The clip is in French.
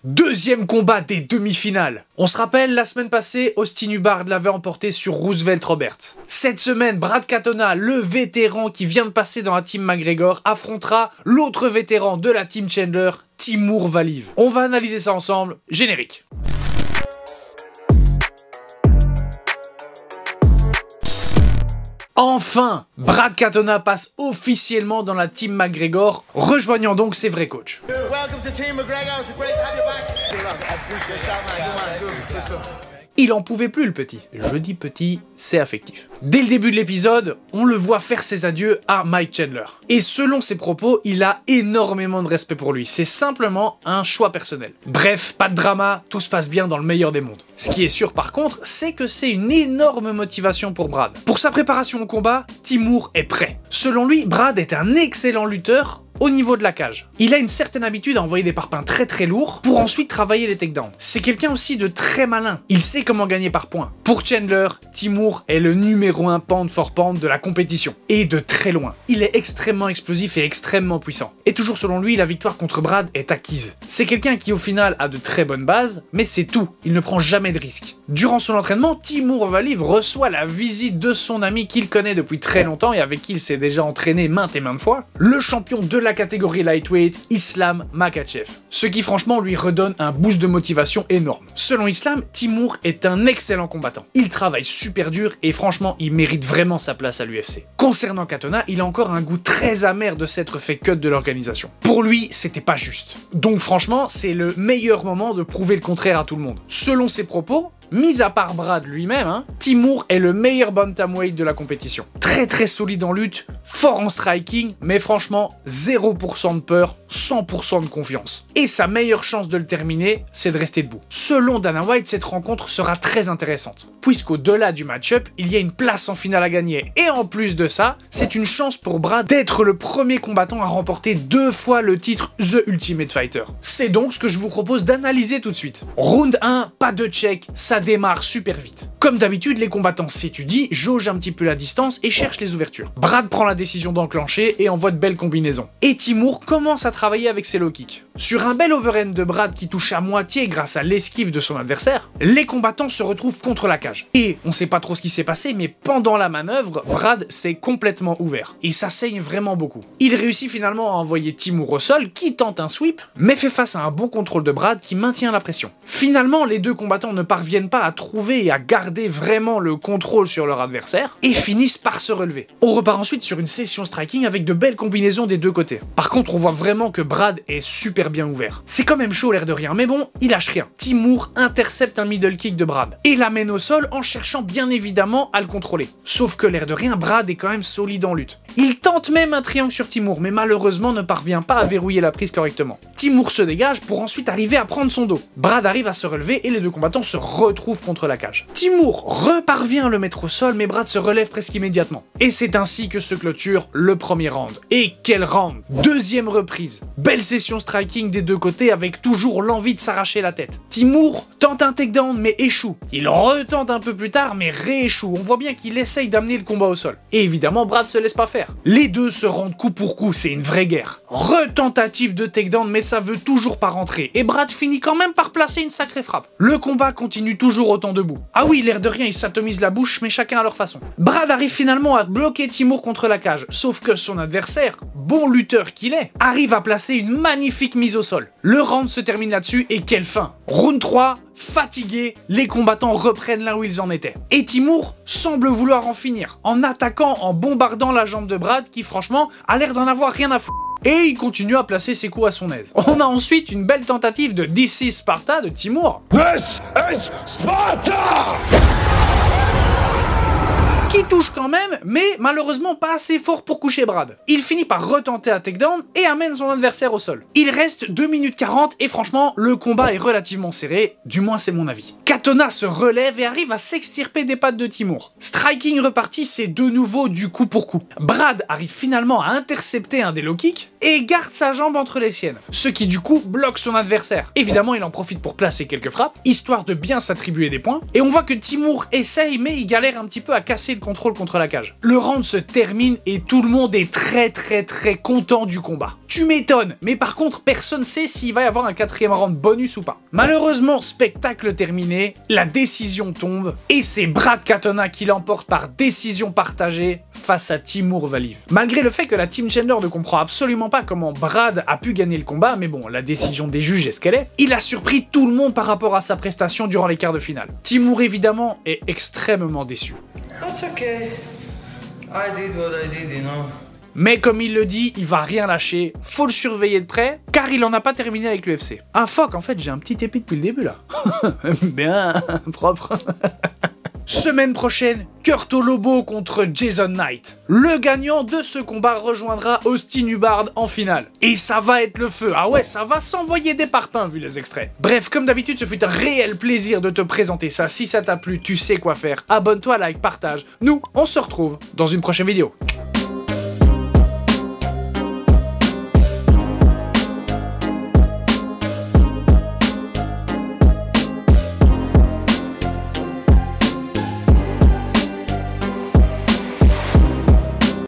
Deuxième combat des demi-finales. On se rappelle, la semaine passée, Austin Hubbard l'avait emporté sur Roosevelt Roberts. Cette semaine, Brad Katona, le vétéran qui vient de passer dans la team McGregor, affrontera l'autre vétéran de la team Chandler, Timur Valiev. On va analyser ça ensemble. Générique. Enfin, Brad Katona passe officiellement dans la team McGregor, rejoignant donc ses vrais coachs. Il en pouvait plus le petit. Je dis petit, c'est affectif. Dès le début de l'épisode, on le voit faire ses adieux à Mike Chandler. Et selon ses propos, il a énormément de respect pour lui. C'est simplement un choix personnel. Bref, pas de drama, tout se passe bien dans le meilleur des mondes. Ce qui est sûr par contre, c'est que c'est une énorme motivation pour Brad. Pour sa préparation au combat, Timur est prêt. Selon lui, Brad est un excellent lutteur au niveau de la cage. Il a une certaine habitude à envoyer des parpaings très lourds pour ensuite travailler les takedowns. C'est quelqu'un aussi de très malin. Il sait comment gagner par points. Pour Chandler, Timur est le numéro 1 pound for pound de la compétition. Et de très loin. Il est extrêmement explosif et extrêmement puissant. Et toujours selon lui, la victoire contre Brad est acquise. C'est quelqu'un qui au final a de très bonnes bases, mais c'est tout. Il ne prend jamais de risques. Durant son entraînement, Timur Valiev reçoit la visite de son ami qu'il connaît depuis très longtemps et avec qui il s'est déjà entraîné maintes et maintes fois, le champion de la catégorie lightweight, Islam Makhachev. Ce qui franchement lui redonne un boost de motivation énorme. Selon Islam, Timur est un excellent combattant. Il travaille super dur et franchement, il mérite vraiment sa place à l'UFC. Concernant Katona, il a encore un goût très amer de s'être fait cut de l'organisation. Pour lui, c'était pas juste. Donc franchement, c'est le meilleur moment de prouver le contraire à tout le monde. Selon ses propos, mis à part Brad lui-même, Timur est le meilleur bantamweight de la compétition. Très solide en lutte, fort en striking, mais franchement, 0% de peur, 100% de confiance. Et sa meilleure chance de le terminer, c'est de rester debout. Selon Dana White, cette rencontre sera très intéressante, puisqu'au-delà du match-up, il y a une place en finale à gagner. Et en plus de ça, c'est une chance pour Brad d'être le premier combattant à remporter 2 fois le titre The Ultimate Fighter. C'est donc ce que je vous propose d'analyser tout de suite. Round 1, pas de check, ça démarre super vite. Comme d'habitude, les combattants s'étudient, jaugent un petit peu la distance et cherchent les ouvertures. Brad prend la décision d'enclencher et envoie de belles combinaisons. Et Timur commence à travailler avec ses low kicks. Sur un bel overhand de Brad qui touche à moitié grâce à l'esquive de son adversaire, les combattants se retrouvent contre la cage. Et on sait pas trop ce qui s'est passé, mais pendant la manœuvre, Brad s'est complètement ouvert. Et ça saigne vraiment beaucoup. Il réussit finalement à envoyer Timur au sol, qui tente un sweep, mais fait face à un bon contrôle de Brad qui maintient la pression. Finalement, les deux combattants ne parviennent pas à trouver et à garder vraiment le contrôle sur leur adversaire, et finissent par se relever. On repart ensuite sur une session striking avec de belles combinaisons des deux côtés. Par contre, on voit vraiment que Brad est super bien ouvert. C'est quand même chaud l'air de rien, mais bon, il lâche rien. Timur intercepte un middle kick de Brad, et l'amène au sol en cherchant bien évidemment à le contrôler. Sauf que l'air de rien, Brad est quand même solide en lutte. Il tente même un triangle sur Timur, mais malheureusement ne parvient pas à verrouiller la prise correctement. Timur se dégage pour ensuite arriver à prendre son dos. Brad arrive à se relever et les deux combattants se retrouvent contre la cage. Timur reparvient à le mettre au sol, mais Brad se relève presque immédiatement. Et c'est ainsi que se clôture le premier round. Et quel round! Deuxième reprise. Belle session striking des deux côtés avec toujours l'envie de s'arracher la tête. Timur tente un takedown mais échoue. Il retente un peu plus tard mais rééchoue. On voit bien qu'il essaye d'amener le combat au sol. Et évidemment, Brad se laisse pas faire. Les deux se rendent coup pour coup, c'est une vraie guerre. Retentative de takedown mais ça veut toujours pas rentrer. Et Brad finit quand même par placer une sacrée frappe. Le combat continue toujours autant debout. Ah oui, l'air de rien, ils s'atomisent la bouche, mais chacun à leur façon. Brad arrive finalement à bloquer Timur contre la cage, sauf que son adversaire, bon lutteur qu'il est, arrive à placer une magnifique mise au sol. Le round se termine là-dessus, et quelle fin! Round 3, fatigués, les combattants reprennent là où ils en étaient. Et Timur semble vouloir en finir, en attaquant, en bombardant la jambe de Brad, qui franchement a l'air d'en avoir rien à foutre. Et il continue à placer ses coups à son aise. On a ensuite une belle tentative de This is Sparta de Timur. This is Sparta! Qui touche quand même, mais malheureusement pas assez fort pour coucher Brad. Il finit par retenter un takedown et amène son adversaire au sol. Il reste 2 minutes 40 et franchement, le combat est relativement serré, du moins c'est mon avis. Katona se relève et arrive à s'extirper des pattes de Timur. Striking reparti, c'est de nouveau du coup pour coup. Brad arrive finalement à intercepter un des low kicks et garde sa jambe entre les siennes, ce qui du coup bloque son adversaire. Évidemment, il en profite pour placer quelques frappes, histoire de bien s'attribuer des points, et on voit que Timur essaye mais il galère un petit peu à casser le contrôle contre la cage. Le round se termine et tout le monde est très content du combat. Tu m'étonnes, mais par contre, personne sait s'il va y avoir un 4e round bonus ou pas. Malheureusement, spectacle terminé, la décision tombe, et c'est Brad Katona qui l'emporte par décision partagée face à Timur Valiev. Malgré le fait que la Team Chandler ne comprend absolument pas comment Brad a pu gagner le combat, mais bon, la décision des juges est ce qu'elle est, il a surpris tout le monde par rapport à sa prestation durant les quarts de finale. Timur, évidemment, est extrêmement déçu. That's okay. I did what I did, you know. Mais comme il le dit, il va rien lâcher, faut le surveiller de près, car il en a pas terminé avec l'UFC. Ah fuck, en fait j'ai un petit épi depuis le début là. Bien, propre. Semaine prochaine, Kurt Lobo contre Jason Knight. Le gagnant de ce combat rejoindra Austin Hubbard en finale. Et ça va être le feu. Ah ouais, ça va s'envoyer des parpaings vu les extraits. Bref, comme d'habitude, ce fut un réel plaisir de te présenter ça. Si ça t'a plu, tu sais quoi faire. Abonne-toi, like, partage. Nous, on se retrouve dans une prochaine vidéo.